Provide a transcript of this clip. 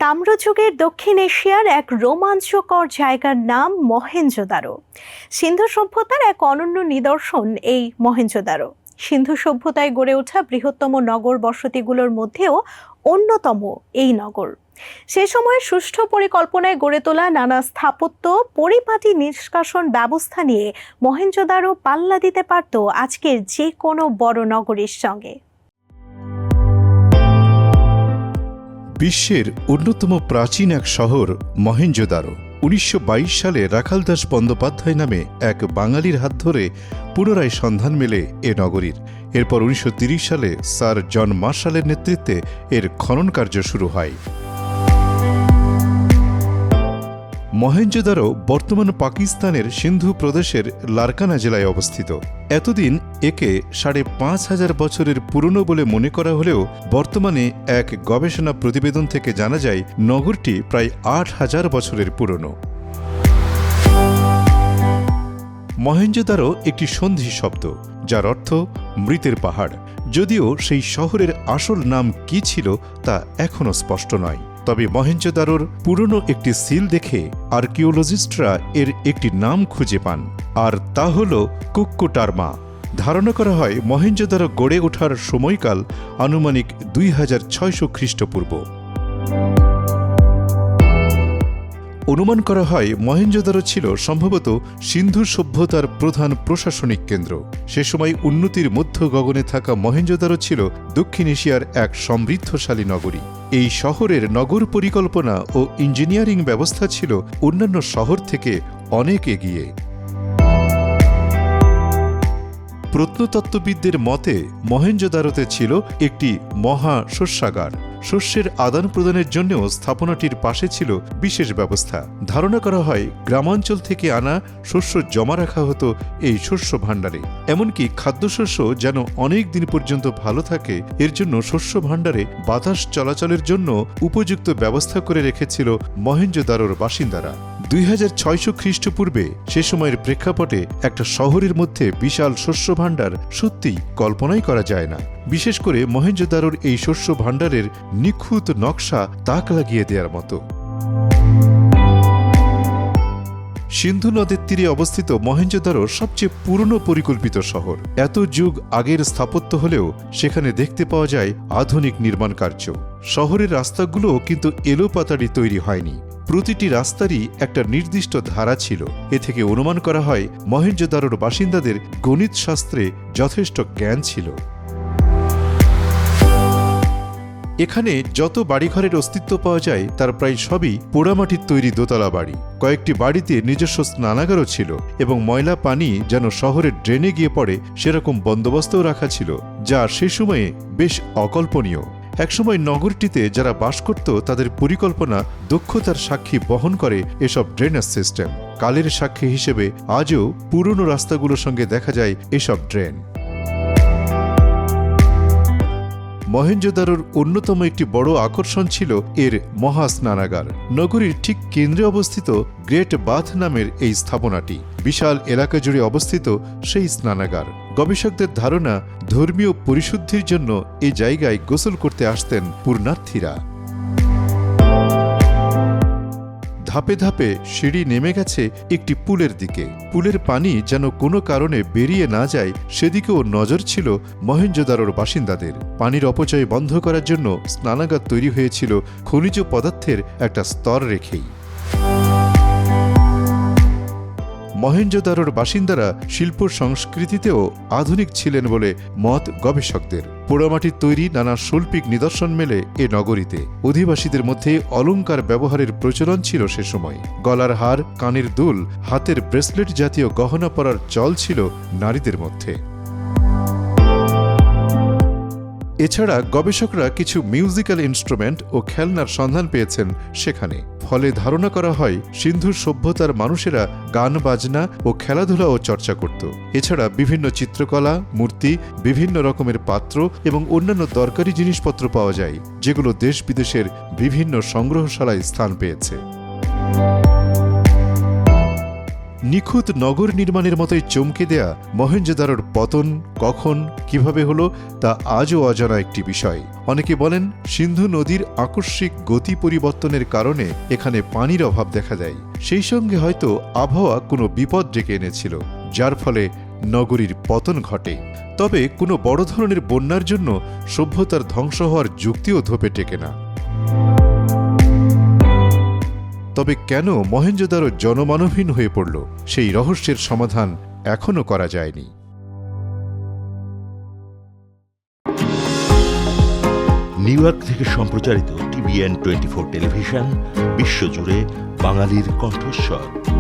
তাম্রযুগের দক্ষিণ এশিয়ার এক রোমাঞ্চকর জায়গার নাম মহেঞ্জোদারো। সিন্ধু সভ্যতার এক অনন্য নিদর্শন এই মহেঞ্জোদারো। সিন্ধু সভ্যতায় গড়ে ওঠা বৃহত্তম নগর বসতিগুলোর মধ্যেও অন্যতম এই নগর। সে সময় সুষ্ঠু পরিকল্পনায় গড়ে তোলা নানা স্থাপত্য, পরিপাটি নিষ্কাশন ব্যবস্থা নিয়ে মহেঞ্জোদারো পাল্লা দিতে পারত আজকের যে কোনো বড় নগরীর সঙ্গে। বিশ্বের অন্যতম প্রাচীন এক শহর মহেঞ্জোদারো ১৯২২ সালে রাখালদাস বন্দ্যোপাধ্যায় নামে এক বাঙালির হাত ধরে পুনরায় সন্ধান মেলে এ নগরীর। এরপর ১৯৩০ সালে স্যার জন মার্শালের নেতৃত্বে এর খনন কার্য শুরু হয়। মহেঞ্জোদারো বর্তমান পাকিস্তানের সিন্ধু প্রদেশের লারকানা জেলায় অবস্থিত। এতদিন একে ৫,৫০০ বছরের পুরনো বলে মনে করা হলেও বর্তমানে এক গবেষণা প্রতিবেদন থেকে জানা যায় নগরটি প্রায় ৮,০০০ বছরের পুরনো। মহেঞ্জোদারো একটি সন্ধি শব্দ, যার অর্থ মৃতের পাহাড়। যদিও সেই শহরের আসল নাম কি ছিল তা এখনও স্পষ্ট নয়। তবে মহেঞ্জোদারোর পুরনো একটি সিল দেখে আর্কিওলজিস্টরা এর একটি নাম খুঁজে পান, আর তা হল কুক্কুটারমা। ধারণা করা হয় মহেঞ্জোদারো গড়ে ওঠার সময়কাল আনুমানিক ২৬০০ খ্রিস্টপূর্ব। অনুমান করা হয় মহেঞ্জোদারো ছিল সম্ভবত সিন্ধু সভ্যতার প্রধান প্রশাসনিক কেন্দ্র। সে সময় উন্নতির মধ্য গগনে থাকা মহেঞ্জোদারো ছিল দক্ষিণ এশিয়ার এক সমৃদ্ধশালী নগরী। এই শহরের নগর পরিকল্পনা ও ইঞ্জিনিয়ারিং ব্যবস্থা ছিল অন্যান্য শহর থেকে অনেক এগিয়ে। প্রত্নতত্ত্ববিদদের মতে মহেঞ্জোদারোতে ছিল একটি মহা শস্যাগার। শস্যের আদান প্রদানের জন্যও স্থাপনাটির পাশে ছিল বিশেষ ব্যবস্থা। ধারণা করা হয় গ্রামাঞ্চল থেকে আনা শস্য জমা রাখা হতো এই শস্য ভাণ্ডারে। এমনকি খাদ্যশস্য যেন অনেক দিন পর্যন্ত ভালো থাকে এর জন্য শস্য ভাণ্ডারে বাতাস চলাচলের জন্য উপযুক্ত ব্যবস্থা করে রেখেছিল মহেঞ্জোদারোর বাসিন্দারা। ২৬০০ খ্রিস্টপূর্বে সে সময়ের প্রেক্ষাপটে একটা শহরের মধ্যে বিশাল শস্য ভাণ্ডার সত্যিই কল্পনাই করা যায় না। বিশেষ করে মহেঞ্জোদারোর এই শস্য ভাণ্ডারের নিখুঁত নকশা তাক লাগিয়ে দেওয়ার মতো। সিন্ধু নদের তীরে অবস্থিত মহেঞ্জোদারো সবচেয়ে পুরনো পরিকল্পিত শহর। এত যুগ আগের স্থাপত্য হলেও সেখানে দেখতে পাওয়া যায় আধুনিক নির্মাণ কার্য। শহরের রাস্তাগুলোও কিন্তু এলোপাতাড়ি তৈরি হয়নি। প্রতিটি রাস্তারই একটা নির্দিষ্ট ধারা ছিল। এ থেকে অনুমান করা হয় মহেঞ্জোদারোর বাসিন্দাদের গণিত শাস্ত্রে যথেষ্ট জ্ঞান ছিল। এখানে যত বাড়িঘরের অস্তিত্ব পাওয়া যায় তার প্রায় সবই পোড়ামাটির তৈরি দোতলা বাড়ি। কয়েকটি বাড়িতে নিজস্ব স্নানাগারও ছিল এবং ময়লা পানি যেন শহরের ড্রেনে গিয়ে পড়ে সেরকম বন্দোবস্তও রাখা ছিল, যা সে সময়ে বেশ অকল্পনীয়। একসময় নগরটিতে যারা বাস করত তাদের পরিকল্পনা দক্ষতার সাক্ষী বহন করে এসব ড্রেনেজ সিস্টেম। কালের সাক্ষী হিসেবে আজও পুরনো রাস্তাগুলোর সঙ্গে দেখা যায় এসব ড্রেন। মহেঞ্জোদারোর অন্যতম একটি বড় আকর্ষণ ছিল এর মহাস্নানাগার। নগরীর ঠিক কেন্দ্রে অবস্থিত গ্রেট বাথ নামের এই স্থাপনাটি। বিশাল এলাকা জুড়ে অবস্থিত সেই স্নানাগার। গবেষকদের ধারণা ধর্মীয় পরিশুদ্ধির জন্য এই জায়গায় গোসল করতে আসতেন পুণ্যার্থীরা। ধাপে ধাপে সিঁড়ি নেমে গেছে একটি পুলের দিকে। পুলের পানি যেন কোনো কারণে বেরিয়ে না যায় সেদিকেও নজর ছিল মহেঞ্জোদারোর বাসিন্দাদের। পানির অপচয় বন্ধ করার জন্য স্নানাগার তৈরি হয়েছিল খনিজ পদার্থের একটা স্তর রেখেই। মহেঞ্জোদারোর বাসিন্দারা শিল্প সংস্কৃতিতেও আধুনিক ছিলেন বলে মত গবেষকদের। পোড়ামাটির তৈরি নানা শৈল্পিক নিদর্শন মেলে এ নগরীতে। অধিবাসীদের মধ্যে অলংকার ব্যবহারের প্রচলন ছিল সে সময়। গলার হার, কানের দুল, হাতের ব্রেসলেট জাতীয় গহনা পরার চল ছিল নারীদের মধ্যে। এছাড়া গবেষকরা কিছু মিউজিক্যাল ইনস্ট্রুমেন্ট ও খেলনার সন্ধান পেয়েছেন সেখানে। ফলে ধারণা করা হয় সিন্ধু সভ্যতার মানুষেরা গান বাজনা ও খেলাধুলাও চর্চা করত। এছাড়া বিভিন্ন চিত্রকলা, মূর্তি, বিভিন্ন রকমের পাত্র এবং অন্যান্য দরকারি জিনিসপত্র পাওয়া যায়, যেগুলো দেশ বিদেশের বিভিন্ন সংগ্রহশালায় স্থান পেয়েছে। নিখুঁত নগর নির্মাণের মতোই চমকে দেয়া মহেঞ্জোদারোর পতন কখন কিভাবে হলো তা আজও অজানা একটি বিষয়। অনেকে বলেন সিন্ধু নদীর আকস্মিক গতি পরিবর্তনের কারণে এখানে পানির অভাব দেখা দেয়। সেই সঙ্গে হয়তো আবহাওয়া কোনো বিপদ ডেকে এনেছিল, যার ফলে নগরীর পতন ঘটে। তবে কোনো বড় ধরনের বন্যার জন্য সভ্যতার ধ্বংস হওয়ার যুক্তিও ধোপে টেকে না। তবে কেন মহেঞ্জোদারো জনমানবহীন হয়ে পড়ল, সেই রহস্যের সমাধান এখনও করা যায়নি। নিউ ইয়র্ক থেকে সম্প্রচারিত TVN 24 টেলিভিশন বিশ্বজুড়ে বাঙালির কণ্ঠস্বর।